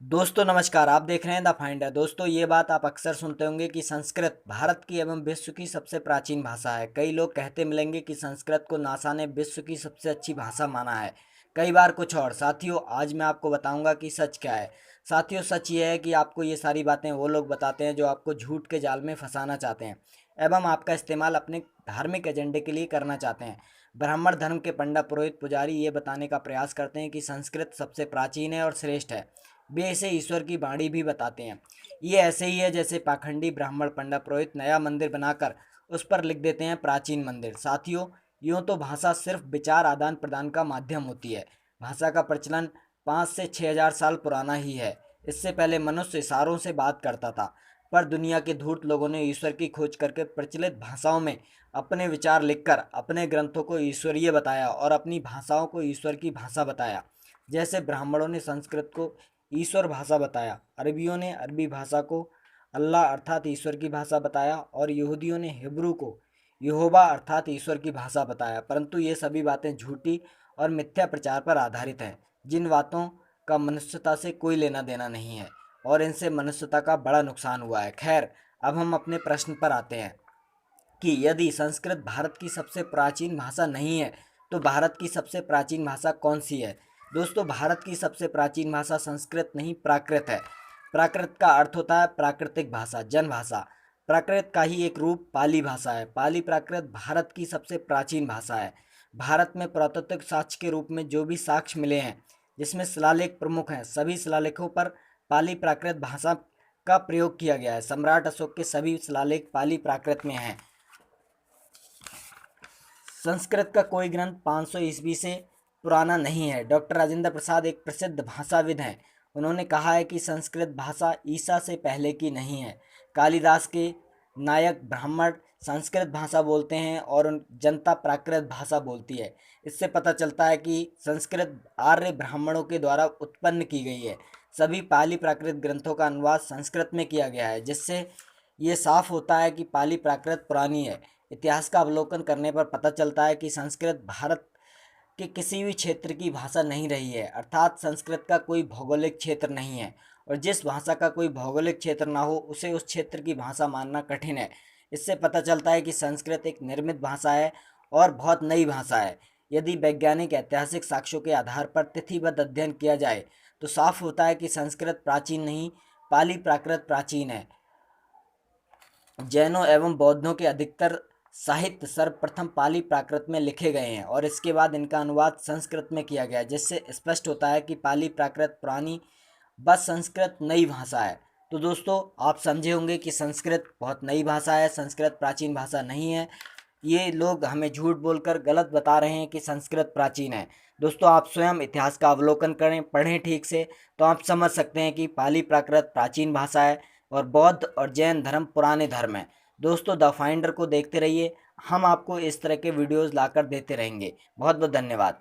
दोस्तों नमस्कार, आप देख रहे हैं द फाइंडर। दोस्तों ये बात आप अक्सर सुनते होंगे कि संस्कृत भारत की एवं विश्व की सबसे प्राचीन भाषा है। कई लोग कहते मिलेंगे कि संस्कृत को नासा ने विश्व की सबसे अच्छी भाषा माना है, कई बार कुछ और। साथियों आज मैं आपको बताऊंगा कि सच क्या है। साथियों सच ये है कि आपको ये सारी बातें वो लोग बताते हैं जो आपको झूठ के जाल में फंसाना चाहते हैं एवं आपका इस्तेमाल अपने धार्मिक एजेंडे के लिए करना चाहते हैं। ब्राह्मण धर्म के पंडा पुरोहित पुजारी ये बताने का प्रयास करते हैं कि संस्कृत सबसे प्राचीन है और श्रेष्ठ है। वे इसे ईश्वर की वाणी भी बताते हैं। ये ऐसे ही है जैसे पाखंडी ब्राह्मण पंडा पुरोहित नया मंदिर बनाकर उस पर लिख देते हैं प्राचीन मंदिर। साथियों यूँ तो भाषा सिर्फ विचार आदान प्रदान का माध्यम होती है। भाषा का प्रचलन 5 से 6 हजार साल पुराना ही है। इससे पहले मनुष्य इशारों से बात करता था, पर दुनिया के धूर्त लोगों ने ईश्वर की खोज करके प्रचलित भाषाओं में अपने विचार लिखकर अपने ग्रंथों को ईश्वरीय बताया और अपनी भाषाओं को ईश्वर की भाषा बताया। जैसे ब्राह्मणों ने संस्कृत को ईश्वर भाषा बताया, अरबियों ने अरबी भाषा को अल्लाह अर्थात ईश्वर की भाषा बताया और यहूदियों ने हिब्रू को यहोवा अर्थात ईश्वर की भाषा बताया। परंतु ये सभी बातें झूठी और मिथ्या प्रचार पर आधारित हैं, जिन बातों का मनुष्यता से कोई लेना देना नहीं है और इनसे मनुष्यता का बड़ा नुकसान हुआ है। खैर, अब हम अपने प्रश्न पर आते हैं कि यदि संस्कृत भारत की सबसे प्राचीन भाषा नहीं है तो भारत की सबसे प्राचीन भाषा कौन सी है। दोस्तों भारत की सबसे प्राचीन भाषा संस्कृत नहीं प्राकृत है। प्राकृत का अर्थ होता है प्राकृतिक भाषा, जन भाषा। प्राकृत का ही एक रूप पाली भाषा है। पाली प्राकृत भारत की सबसे प्राचीन भाषा है। भारत में पुरातात्विक साक्ष्य के रूप में जो भी साक्ष्य मिले हैं, जिसमें शिलालेख प्रमुख हैं, सभी शिलालेखों पर पाली प्राकृत भाषा का प्रयोग किया गया है। सम्राट अशोक के सभी शिलालेख पाली प्राकृत में हैं। संस्कृत का कोई ग्रंथ 500 ईस्वी से पुराना नहीं है। डॉक्टर राजेंद्र प्रसाद एक प्रसिद्ध भाषाविद हैं। उन्होंने कहा है कि संस्कृत भाषा ईसा से पहले की नहीं है। कालिदास के नायक ब्राह्मण संस्कृत भाषा बोलते हैं और जनता प्राकृत भाषा बोलती है। इससे पता चलता है कि संस्कृत आर्य ब्राह्मणों के द्वारा उत्पन्न की गई है। सभी पाली प्राकृत ग्रंथों का अनुवाद संस्कृत में किया गया है, जिससे ये साफ होता है कि पाली प्राकृत पुरानी है। इतिहास का अवलोकन करने पर पता चलता है कि संस्कृत भारत के किसी भी क्षेत्र की भाषा नहीं रही है, अर्थात संस्कृत का कोई भौगोलिक क्षेत्र नहीं है और जिस भाषा का कोई भौगोलिक क्षेत्र ना हो उसे उस क्षेत्र की भाषा मानना कठिन है। इससे पता चलता है कि संस्कृत एक निर्मित भाषा है और बहुत नई भाषा है। यदि वैज्ञानिक ऐतिहासिक साक्ष्यों के आधार पर तिथिबद्ध अध्ययन किया जाए तो साफ होता है कि संस्कृत प्राचीन नहीं, पाली प्राकृत प्राचीन है। जैनों एवं बौद्धों के अधिकतर साहित्य सर्वप्रथम पाली प्राकृत में लिखे गए हैं और इसके बाद इनका अनुवाद संस्कृत में किया गया, जिससे स्पष्ट होता है कि पाली प्राकृत पुरानी, बस संस्कृत नई भाषा है। तो दोस्तों आप समझे होंगे कि संस्कृत बहुत नई भाषा है, संस्कृत प्राचीन भाषा नहीं है। ये लोग हमें झूठ बोलकर गलत बता रहे हैं कि संस्कृत प्राचीन है। दोस्तों आप स्वयं इतिहास का अवलोकन करें, पढ़ें ठीक से, तो आप समझ सकते हैं कि पाली प्राकृत प्राचीन भाषा है और बौद्ध और जैन धर्म पुराने धर्म हैं। दोस्तों द फाइंडर को देखते रहिए, हम आपको इस तरह के वीडियोज़ लाकर देते रहेंगे। बहुत बहुत धन्यवाद।